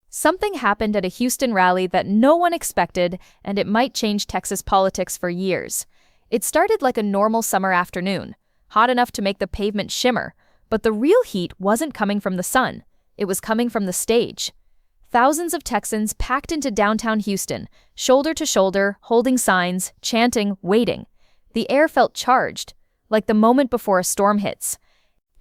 Something happened at a Houston rally that no one expected, and it might change Texas politics for years. It started like a normal summer afternoon, hot enough to make the pavement shimmer, but the real heat wasn't coming from the sun. It was coming from the stage. Thousands of Texans packed into downtown Houston, shoulder to shoulder, holding signs, chanting, waiting. The air felt charged, like the moment before a storm hits.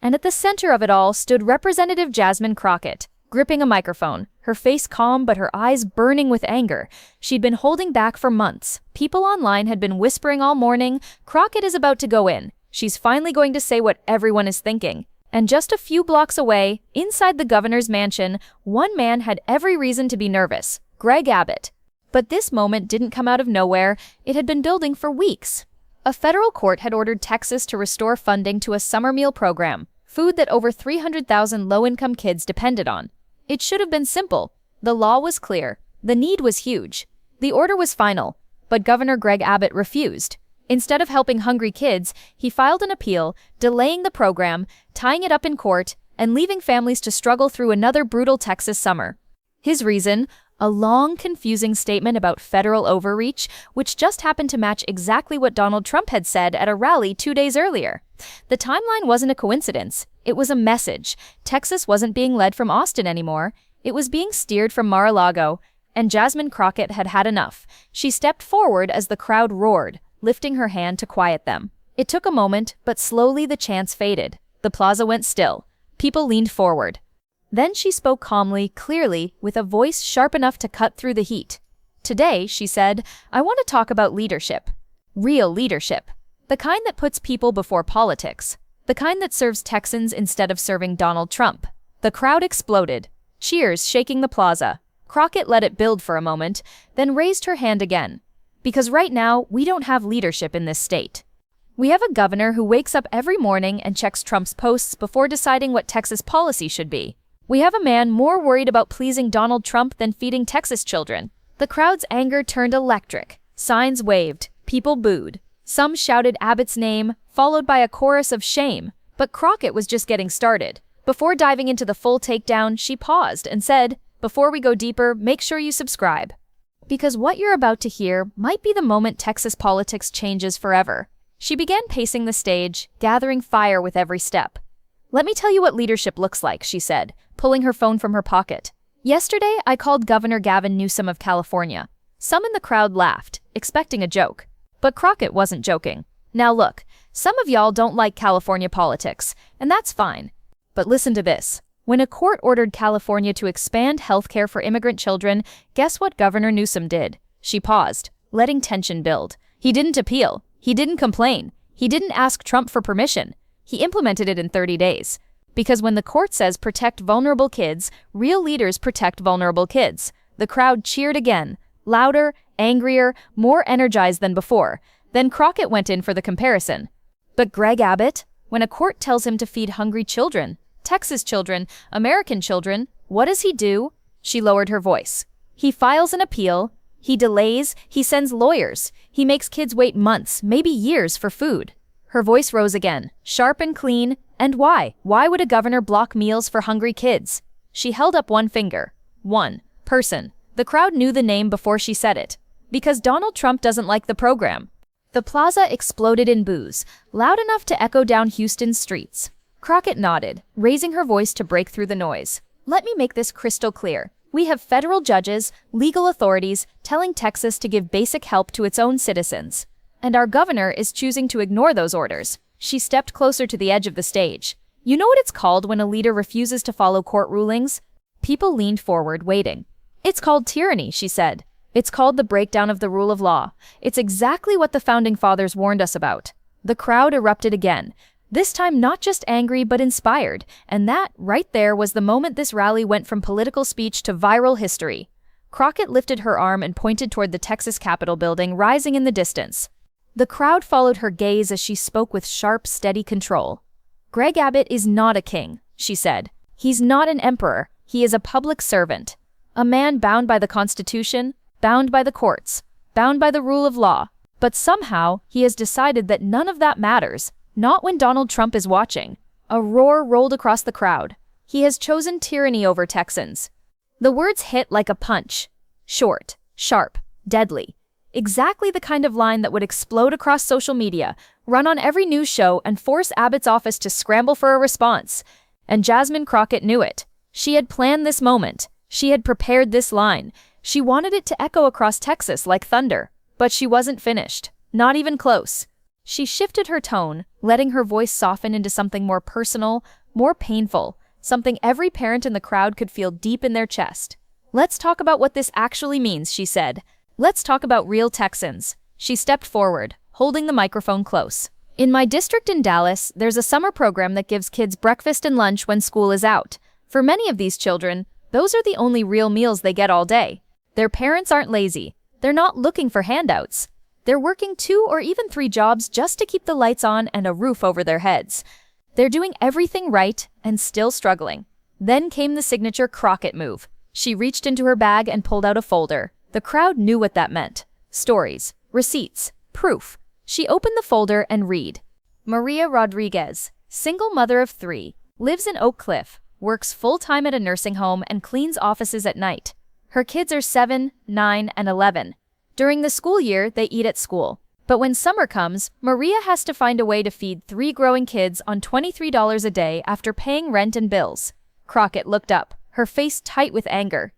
And at the center of it all stood Representative Jasmine Crockett, gripping a microphone, her face calm but her eyes burning with anger. She'd been holding back for months. People online had been whispering all morning, Crockett is about to go in. She's finally going to say what everyone is thinking. And just a few blocks away, inside the governor's mansion, one man had every reason to be nervous, Greg Abbott. But this moment didn't come out of nowhere. It had been building for weeks. A federal court had ordered Texas to restore funding to a summer meal program, food that over 300,000 low-income kids depended on. It should have been simple. The law was clear. The need was huge. The order was final. But Governor Greg Abbott refused. Instead of helping hungry kids, he filed an appeal, delaying the program, tying it up in court, and leaving families to struggle through another brutal Texas summer. His reason? A long, confusing statement about federal overreach, which just happened to match exactly what Donald Trump had said at a rally 2 days earlier. The timeline wasn't a coincidence. It was a message. Texas wasn't being led from Austin anymore. It was being steered from Mar-a-Lago, and Jasmine Crockett had had enough. She stepped forward as the crowd roared, lifting her hand to quiet them. It took a moment, but slowly the chants faded. The plaza went still. People leaned forward. Then she spoke calmly, clearly, with a voice sharp enough to cut through the heat. Today, she said, I want to talk about leadership. Real leadership. The kind that puts people before politics. The kind that serves Texans instead of serving Donald Trump. The crowd exploded. Cheers shaking the plaza. Crockett let it build for a moment, then raised her hand again. Because right now, we don't have leadership in this state. We have a governor who wakes up every morning and checks Trump's posts before deciding what Texas policy should be. We have a man more worried about pleasing Donald Trump than feeding Texas children. The crowd's anger turned electric. Signs waved. People booed. Some shouted Abbott's name, followed by a chorus of shame. But Crockett was just getting started. Before diving into the full takedown, she paused and said, before we go deeper, make sure you subscribe. Because what you're about to hear might be the moment Texas politics changes forever. She began pacing the stage, gathering fire with every step. Let me tell you what leadership looks like, she said, pulling her phone from her pocket. Yesterday, I called Governor Gavin Newsom of California. Some in the crowd laughed, expecting a joke. But Crockett wasn't joking. Now look, some of y'all don't like California politics, and that's fine. But listen to this. When a court ordered California to expand healthcare for immigrant children, guess what Governor Newsom did? She paused, letting tension build. He didn't appeal. He didn't complain. He didn't ask Trump for permission. He implemented it in 30 days. Because when the court says protect vulnerable kids, real leaders protect vulnerable kids. The crowd cheered again, louder, angrier, more energized than before. Then Crockett went in for the comparison. But Greg Abbott? When a court tells him to feed hungry children, Texas children, American children, what does he do? She lowered her voice. He files an appeal. He delays. He sends lawyers. He makes kids wait months, maybe years for food. Her voice rose again, sharp and clean. And why? Why would a governor block meals for hungry kids? She held up one finger. One person. The crowd knew the name before she said it. Because Donald Trump doesn't like the program. The plaza exploded in boos, loud enough to echo down Houston's streets. Crockett nodded, raising her voice to break through the noise. Let me make this crystal clear. We have federal judges, legal authorities, telling Texas to give basic help to its own citizens. And our governor is choosing to ignore those orders. She stepped closer to the edge of the stage. You know what it's called when a leader refuses to follow court rulings? People leaned forward, waiting. It's called tyranny, she said. It's called the breakdown of the rule of law. It's exactly what the Founding Fathers warned us about. The crowd erupted again. This time not just angry, but inspired. And that, right there, was the moment this rally went from political speech to viral history. Crockett lifted her arm and pointed toward the Texas Capitol building rising in the distance. The crowd followed her gaze as she spoke with sharp, steady control. Greg Abbott is not a king, she said. He's not an emperor. He is a public servant. A man bound by the Constitution, bound by the courts, bound by the rule of law. But somehow, he has decided that none of that matters. Not when Donald Trump is watching. A roar rolled across the crowd. He has chosen tyranny over Texans. The words hit like a punch. Short, sharp, deadly. Exactly the kind of line that would explode across social media, run on every news show, and force Abbott's office to scramble for a response. And Jasmine Crockett knew it. She had planned this moment. She had prepared this line. She wanted it to echo across Texas like thunder. But she wasn't finished. Not even close. She shifted her tone, letting her voice soften into something more personal, more painful, something every parent in the crowd could feel deep in their chest. "Let's talk about what this actually means," she said. "Let's talk about real Texans." She stepped forward, holding the microphone close. "In my district in Dallas, there's a summer program that gives kids breakfast and lunch when school is out. For many of these children, those are the only real meals they get all day. Their parents aren't lazy. They're not looking for handouts. They're working 2 or even 3 jobs just to keep the lights on and a roof over their heads. They're doing everything right and still struggling." Then came the signature Crockett move. She reached into her bag and pulled out a folder. The crowd knew what that meant. Stories, receipts, proof. She opened the folder and read. Maria Rodriguez, single mother of 3, lives in Oak Cliff, works full-time at a nursing home and cleans offices at night. Her kids are 7, 9, and 11. During the school year, they eat at school. But when summer comes, Maria has to find a way to feed 3 growing kids on $23 a day after paying rent and bills. Crockett looked up, her face tight with anger.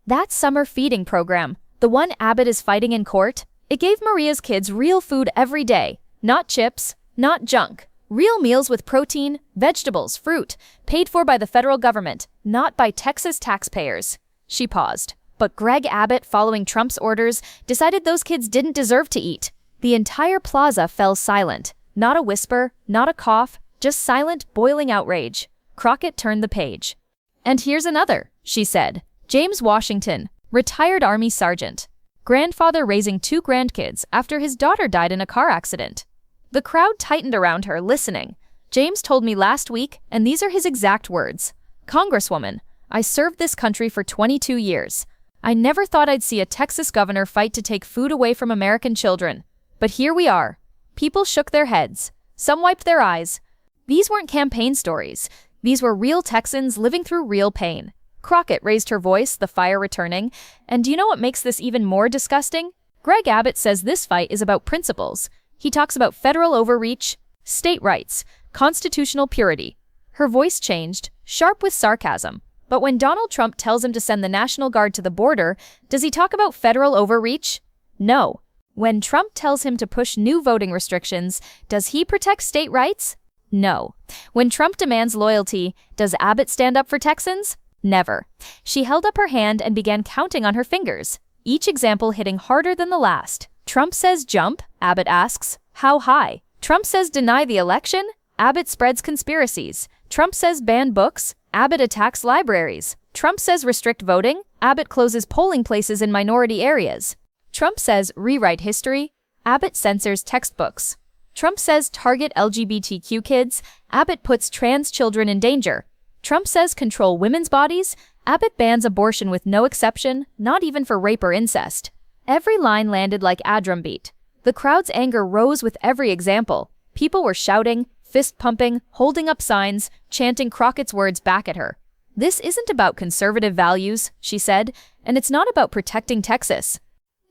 That summer feeding program, the one Abbott is fighting in court, it gave Maria's kids real food every day. Not chips, not junk. Real meals with protein, vegetables, fruit, paid for by the federal government, not by Texas taxpayers. She paused. But Greg Abbott, following Trump's orders, decided those kids didn't deserve to eat. The entire plaza fell silent. Not a whisper, not a cough, just silent, boiling outrage. Crockett turned the page. "And here's another," she said. "James Washington, retired Army sergeant. Grandfather raising 2 grandkids after his daughter died in a car accident." The crowd tightened around her, listening. "James told me last week, and these are his exact words. Congresswoman, I served this country for 22 years. I never thought I'd see a Texas governor fight to take food away from American children. But here we are." People shook their heads. Some wiped their eyes. These weren't campaign stories. These were real Texans living through real pain. Crockett raised her voice, the fire returning. "And do you know what makes this even more disgusting? Greg Abbott says this fight is about principles. He talks about federal overreach, state rights, constitutional purity." Her voice changed, sharp with sarcasm. But when Donald Trump tells him to send the National Guard to the border, does he talk about federal overreach? No. When Trump tells him to push new voting restrictions, does he protect state rights? No. When Trump demands loyalty, does Abbott stand up for Texans? Never. She held up her hand and began counting on her fingers, each example hitting harder than the last. Trump says jump, Abbott asks. How high? Trump says deny the election, Abbott spreads conspiracies. Trump says ban books, Abbott attacks libraries. Trump says restrict voting, Abbott closes polling places in minority areas. Trump says rewrite history, Abbott censors textbooks. Trump says target LGBTQ kids, Abbott puts trans children in danger. Trump says control women's bodies, Abbott bans abortion with no exception, not even for rape or incest. Every line landed like a drum beat. The crowd's anger rose with every example. People were shouting, fist-pumping, holding up signs, chanting Crockett's words back at her. This isn't about conservative values, she said, and it's not about protecting Texas.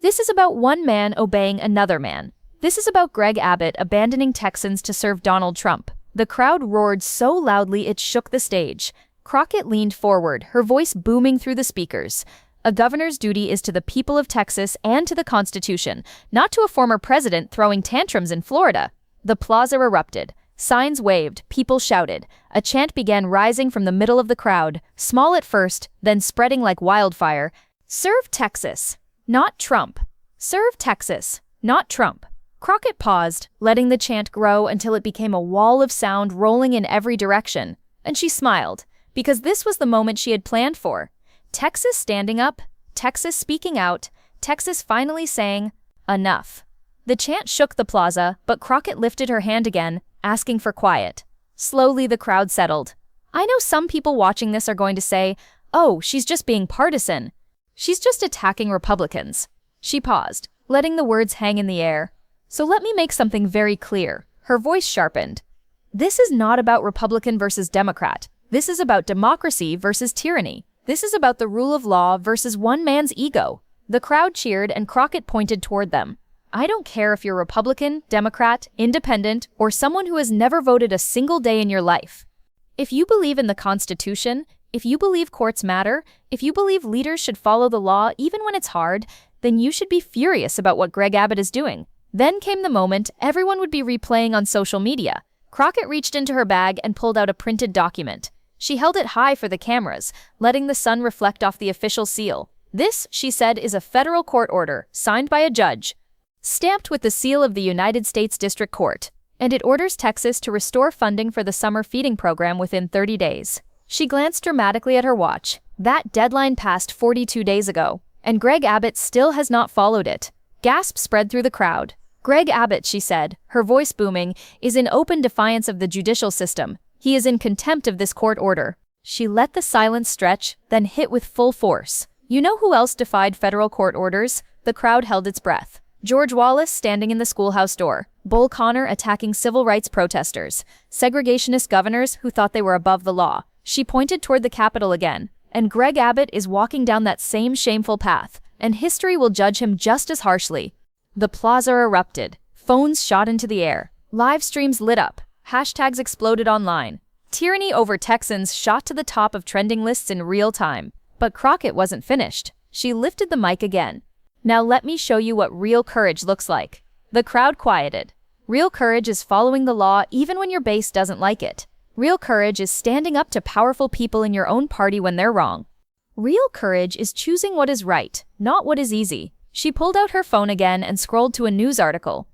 This is about one man obeying another man. This is about Greg Abbott abandoning Texans to serve Donald Trump. The crowd roared so loudly it shook the stage. Crockett leaned forward, her voice booming through the speakers. A governor's duty is to the people of Texas and to the Constitution, not to a former president throwing tantrums in Florida. The plaza erupted. Signs waved, people shouted. A chant began rising from the middle of the crowd, small at first, then spreading like wildfire. Serve Texas, not Trump. Serve Texas, not Trump. Crockett paused, letting the chant grow until it became a wall of sound rolling in every direction. And she smiled, because this was the moment she had planned for. Texas standing up, Texas speaking out, Texas finally saying, enough. The chant shook the plaza, but Crockett lifted her hand again, asking for quiet. Slowly the crowd settled. I know some people watching this are going to say, oh, she's just being partisan. She's just attacking Republicans. She paused, letting the words hang in the air. So let me make something very clear. Her voice sharpened. This is not about Republican versus Democrat. This is about democracy versus tyranny. This is about the rule of law versus one man's ego. The crowd cheered and Crockett pointed toward them. I don't care if you're Republican, Democrat, Independent, or someone who has never voted a single day in your life. If you believe in the Constitution, if you believe courts matter, if you believe leaders should follow the law even when it's hard, then you should be furious about what Greg Abbott is doing. Then came the moment everyone would be replaying on social media. Crockett reached into her bag and pulled out a printed document. She held it high for the cameras, letting the sun reflect off the official seal. This, she said, is a federal court order, signed by a judge, stamped with the seal of the United States District Court, and it orders Texas to restore funding for the summer feeding program within 30 days. She glanced dramatically at her watch. That deadline passed 42 days ago, and Greg Abbott still has not followed it. Gasps spread through the crowd. Greg Abbott, she said, her voice booming, is in open defiance of the judicial system. He is in contempt of this court order. She let the silence stretch, then hit with full force. You know who else defied federal court orders? The crowd held its breath. George Wallace standing in the schoolhouse door. Bull Connor attacking civil rights protesters. Segregationist governors who thought they were above the law. She pointed toward the Capitol again. And Greg Abbott is walking down that same shameful path, and history will judge him just as harshly. The plaza erupted. Phones shot into the air. Live streams lit up. Hashtags exploded online. Tyranny over Texans shot to the top of trending lists in real time. But Crockett wasn't finished. She lifted the mic again. Now let me show you what real courage looks like. The crowd quieted. Real courage is following the law even when your base doesn't like it. Real courage is standing up to powerful people in your own party when they're wrong. Real courage is choosing what is right, not what is easy. She pulled out her phone again and scrolled to a news article.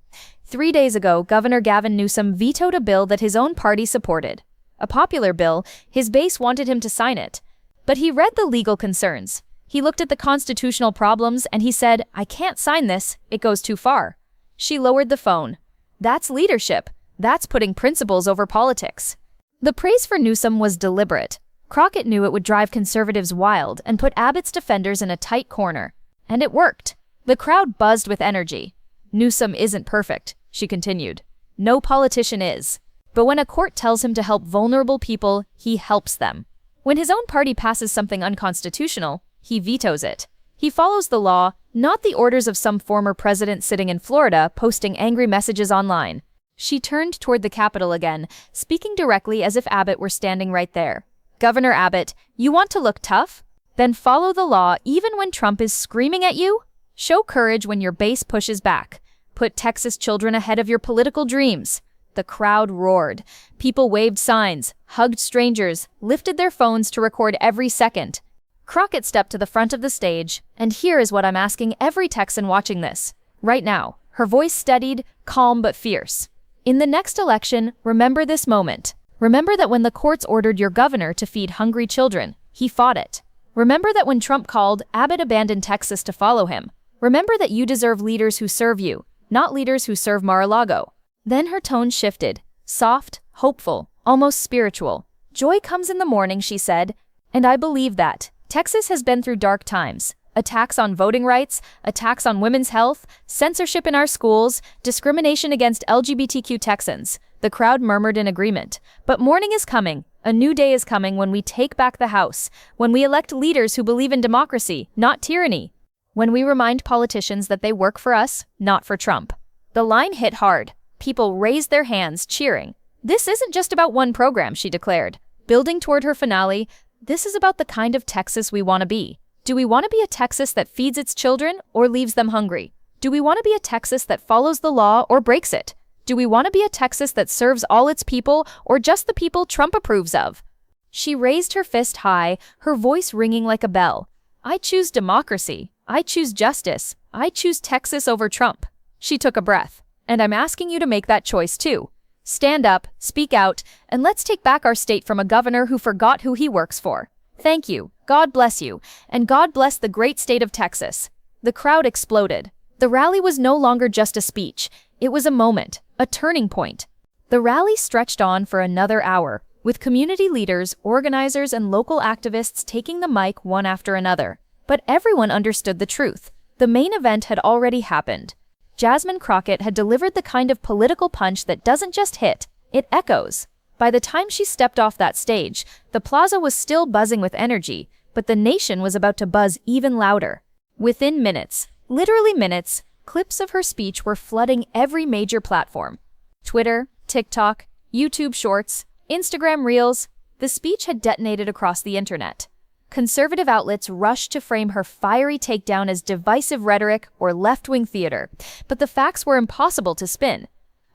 3 days ago, Governor Gavin Newsom vetoed a bill that his own party supported. A popular bill, his base wanted him to sign it. But he read the legal concerns. He looked at the constitutional problems and he said, I can't sign this, it goes too far. She lowered the phone. That's leadership. That's putting principles over politics. The praise for Newsom was deliberate. Crockett knew it would drive conservatives wild and put Abbott's defenders in a tight corner. And it worked. The crowd buzzed with energy. Newsom isn't perfect, she continued. No politician is. But when a court tells him to help vulnerable people, he helps them. When his own party passes something unconstitutional, he vetoes it. He follows the law, not the orders of some former president sitting in Florida posting angry messages online. She turned toward the Capitol again, speaking directly as if Abbott were standing right there. Governor Abbott, you want to look tough? Then follow the law even when Trump is screaming at you? Show courage when your base pushes back. Put Texas children ahead of your political dreams. The crowd roared. People waved signs, hugged strangers, lifted their phones to record every second. Crockett stepped to the front of the stage, and here is what I'm asking every Texan watching this. Right now, her voice steadied, calm but fierce. In the next election, remember this moment. Remember that when the courts ordered your governor to feed hungry children, he fought it. Remember that when Trump called, Abbott abandoned Texas to follow him. Remember that you deserve leaders who serve you, not leaders who serve Mar-a-Lago. Then her tone shifted, soft, hopeful, almost spiritual. Joy comes in the morning, she said, and I believe that. Texas has been through dark times. Attacks on voting rights, attacks on women's health, censorship in our schools, discrimination against LGBTQ Texans. The crowd murmured in agreement. But morning is coming. A new day is coming when we take back the House, when we elect leaders who believe in democracy, not tyranny. When we remind politicians that they work for us, not for Trump. The line hit hard. People raised their hands, cheering. This isn't just about one program, she declared. Building toward her finale, this is about the kind of Texas we want to be. Do we want to be a Texas that feeds its children or leaves them hungry? Do we want to be a Texas that follows the law or breaks it? Do we want to be a Texas that serves all its people or just the people Trump approves of? She raised her fist high, her voice ringing like a bell. I choose democracy. I choose justice. I choose Texas over Trump. She took a breath. And I'm asking you to make that choice too. Stand up, speak out, and let's take back our state from a governor who forgot who he works for. Thank you. God bless you. And God bless the great state of Texas. The crowd exploded. The rally was no longer just a speech. It was a moment, a turning point. The rally stretched on for another hour, with community leaders, organizers, and local activists taking the mic one after another. But everyone understood the truth. The main event had already happened. Jasmine Crockett had delivered the kind of political punch that doesn't just hit, it echoes. By the time she stepped off that stage, the plaza was still buzzing with energy. but the nation was about to buzz even louder. Within minutes, literally minutes, clips of her speech were flooding every major platform. Twitter, TikTok, YouTube Shorts, Instagram Reels. The speech had detonated across the internet. Conservative outlets rushed to frame her fiery takedown as divisive rhetoric or left-wing theater, but the facts were impossible to spin.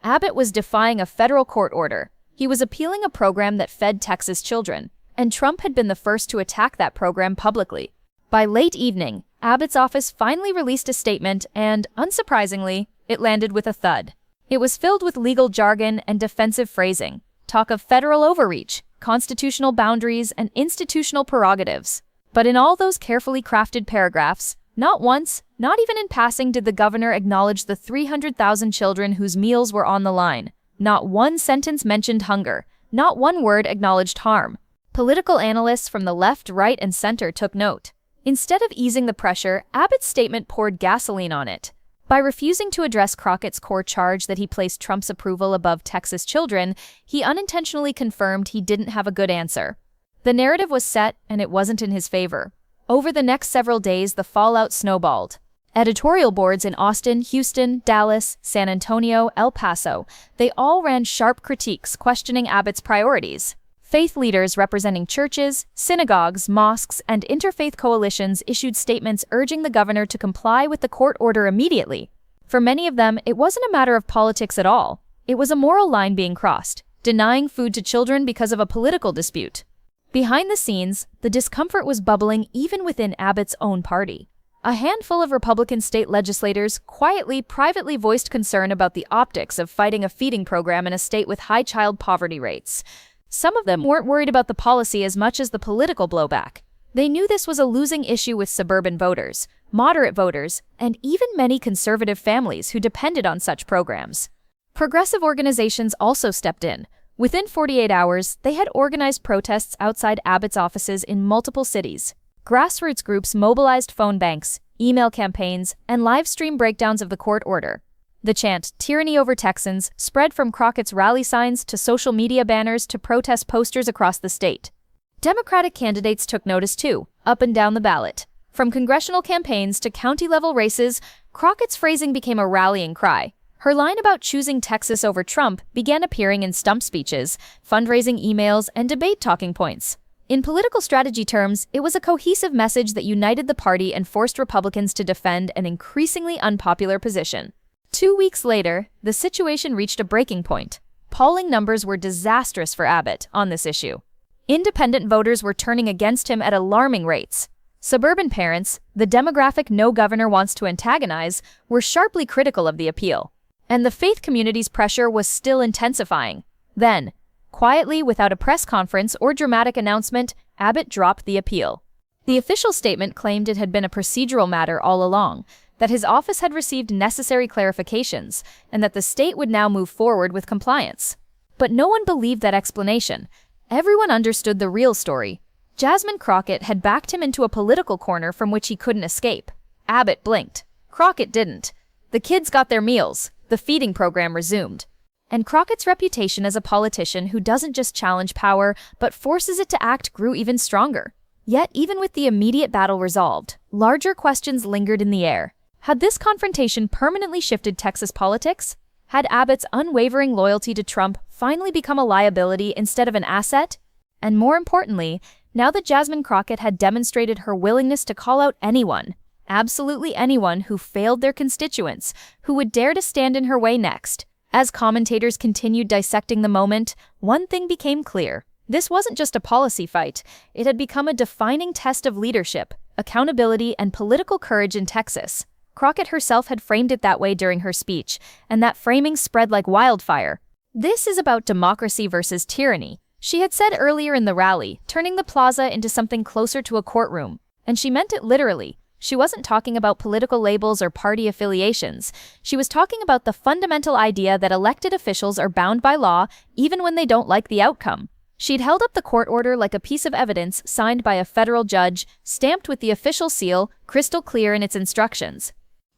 Abbott was defying a federal court order. He was appealing a program that fed Texas children, and Trump had been the first to attack that program publicly. By late evening, Abbott's office finally released a statement and, unsurprisingly, it landed with a thud. It was filled with legal jargon and defensive phrasing, talk of federal overreach, constitutional boundaries, and institutional prerogatives. But in all those carefully crafted paragraphs, not once, not even in passing, did the governor acknowledge the 300,000 children whose meals were on the line. Not one sentence mentioned hunger. Not one word acknowledged harm. Political analysts from the left, right, and center took note. Instead of easing the pressure, Abbott's statement poured gasoline on it. By refusing to address Crockett's core charge that he placed Trump's approval above Texas children, he unintentionally confirmed he didn't have a good answer. The narrative was set, and it wasn't in his favor. Over the next several days, the fallout snowballed. Editorial boards in Austin, Houston, Dallas, San Antonio, El Paso, they all ran sharp critiques questioning Abbott's priorities. Faith leaders representing churches, synagogues, mosques, and interfaith coalitions issued statements urging the governor to comply with the court order immediately. For many of them, it wasn't a matter of politics at all. It was a moral line being crossed, denying food to children because of a political dispute. Behind the scenes, the discomfort was bubbling even within Abbott's own party. A handful of Republican state legislators quietly, privately voiced concern about the optics of fighting a feeding program in a state with high child poverty rates. Some of them weren't worried about the policy as much as the political blowback. They knew this was a losing issue with suburban voters, moderate voters, and even many conservative families who depended on such programs. Progressive organizations also stepped in. Within 48 hours, they had organized protests outside Abbott's offices in multiple cities. Grassroots groups mobilized phone banks, email campaigns, and live-stream breakdowns of the court order. The chant, "Tyranny over Texans," spread from Crockett's rally signs to social media banners to protest posters across the state. Democratic candidates took notice too, up and down the ballot. From congressional campaigns to county-level races, Crockett's phrasing became a rallying cry. Her line about choosing Texas over Trump began appearing in stump speeches, fundraising emails, and debate talking points. In political strategy terms, it was a cohesive message that united the party and forced Republicans to defend an increasingly unpopular position. 2 weeks later, the situation reached a breaking point. Polling numbers were disastrous for Abbott on this issue. Independent voters were turning against him at alarming rates. Suburban parents, the demographic no governor wants to antagonize, were sharply critical of the appeal. And the faith community's pressure was still intensifying. Then, quietly, without a press conference or dramatic announcement, Abbott dropped the appeal. The official statement claimed it had been a procedural matter all along, that his office had received necessary clarifications, and that the state would now move forward with compliance. But no one believed that explanation. Everyone understood the real story. Jasmine Crockett had backed him into a political corner from which he couldn't escape. Abbott blinked. Crockett didn't. The kids got their meals. The feeding program resumed. And Crockett's reputation as a politician who doesn't just challenge power, but forces it to act grew even stronger. Yet, even with the immediate battle resolved, larger questions lingered in the air. Had this confrontation permanently shifted Texas politics? Had Abbott's unwavering loyalty to Trump finally become a liability instead of an asset? And more importantly, now that Jasmine Crockett had demonstrated her willingness to call out anyone, absolutely anyone who failed their constituents, who would dare to stand in her way next. As commentators continued dissecting the moment, one thing became clear. This wasn't just a policy fight. It had become a defining test of leadership, accountability, and political courage in Texas. Crockett herself had framed it that way during her speech, and that framing spread like wildfire. This is about democracy versus tyranny, she had said earlier in the rally, turning the plaza into something closer to a courtroom. And she meant it literally. She wasn't talking about political labels or party affiliations. She was talking about the fundamental idea that elected officials are bound by law even when they don't like the outcome. She'd held up the court order like a piece of evidence signed by a federal judge, stamped with the official seal, crystal clear in its instructions.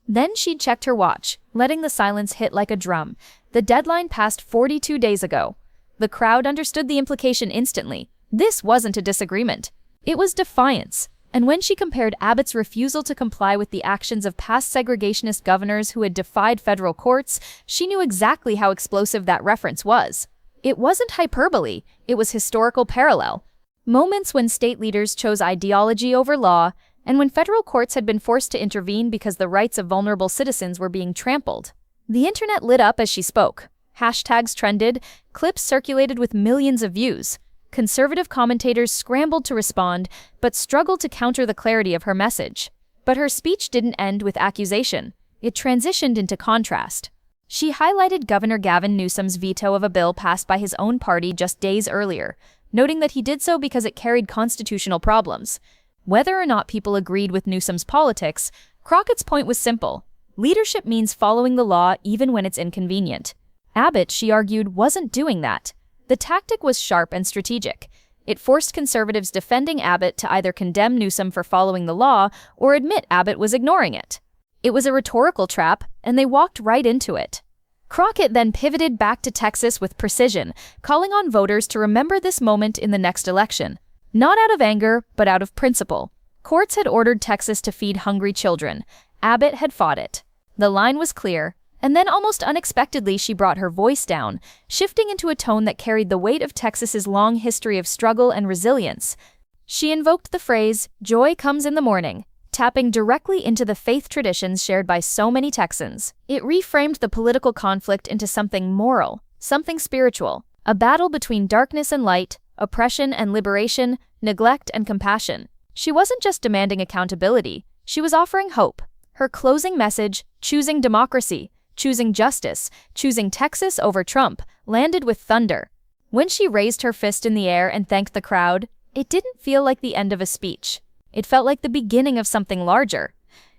Then she'd checked her watch, letting the silence hit like a drum. The deadline passed 42 days ago. The crowd understood the implication instantly. This wasn't a disagreement. It was defiance. And when she compared Abbott's refusal to comply with the actions of past segregationist governors who had defied federal courts, she knew exactly how explosive that reference was. It wasn't hyperbole, it was historical parallel. Moments when state leaders chose ideology over law, and when federal courts had been forced to intervene because the rights of vulnerable citizens were being trampled. The internet lit up as she spoke. Hashtags trended, clips circulated with millions of views. Conservative commentators scrambled to respond, but struggled to counter the clarity of her message. But her speech didn't end with accusation. It transitioned into contrast. She highlighted Governor Gavin Newsom's veto of a bill passed by his own party just days earlier, noting that he did so because it carried constitutional problems. Whether or not people agreed with Newsom's politics, Crockett's point was simple. Leadership means following the law even when it's inconvenient. Abbott, she argued, wasn't doing that. The tactic was sharp and strategic. It forced conservatives defending Abbott to either condemn Newsom for following the law or admit Abbott was ignoring it. It was a rhetorical trap, and they walked right into it. Crockett then pivoted back to Texas with precision, calling on voters to remember this moment in the next election. Not out of anger, but out of principle. Courts had ordered Texas to feed hungry children. Abbott had fought it. The line was clear. And then almost unexpectedly she brought her voice down, shifting into a tone that carried the weight of Texas's long history of struggle and resilience. She invoked the phrase, "Joy comes in the morning," tapping directly into the faith traditions shared by so many Texans. It reframed the political conflict into something moral, something spiritual, a battle between darkness and light, oppression and liberation, neglect and compassion. She wasn't just demanding accountability, she was offering hope. Her closing message, choosing democracy, choosing justice, choosing Texas over Trump, landed with thunder. When she raised her fist in the air and thanked the crowd, it didn't feel like the end of a speech. It felt like the beginning of something larger.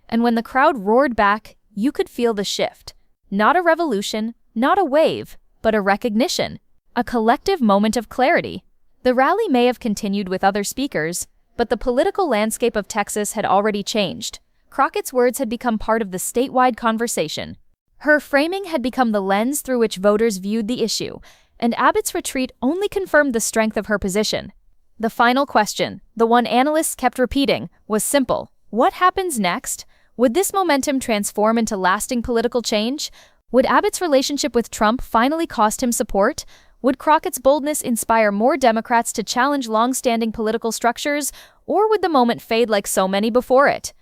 And when the crowd roared back, you could feel the shift. Not a revolution, not a wave, but a recognition. A collective moment of clarity. The rally may have continued with other speakers, but the political landscape of Texas had already changed. Crockett's words had become part of the statewide conversation. Her framing had become the lens through which voters viewed the issue, and Abbott's retreat only confirmed the strength of her position. The final question, the one analysts kept repeating, was simple. What happens next? Would this momentum transform into lasting political change? Would Abbott's relationship with Trump finally cost him support? Would Crockett's boldness inspire more Democrats to challenge long-standing political structures, or would the moment fade like so many before it?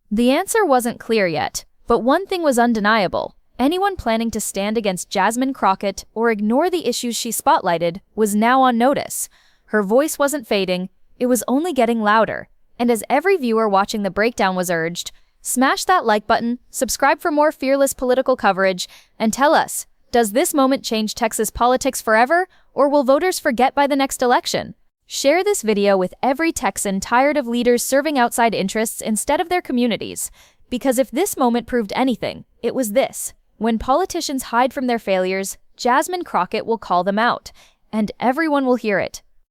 The answer wasn't clear yet, but one thing was undeniable. Anyone planning to stand against Jasmine Crockett or ignore the issues she spotlighted was now on notice. Her voice wasn't fading, it was only getting louder. And as every viewer watching the breakdown was urged, smash that like button, subscribe for more fearless political coverage, and tell us, does this moment change Texas politics forever, or will voters forget by the next election? Share this video with every Texan tired of leaders serving outside interests instead of their communities. Because if this moment proved anything, it was this. When politicians hide from their failures, Jasmine Crockett will call them out, and everyone will hear it.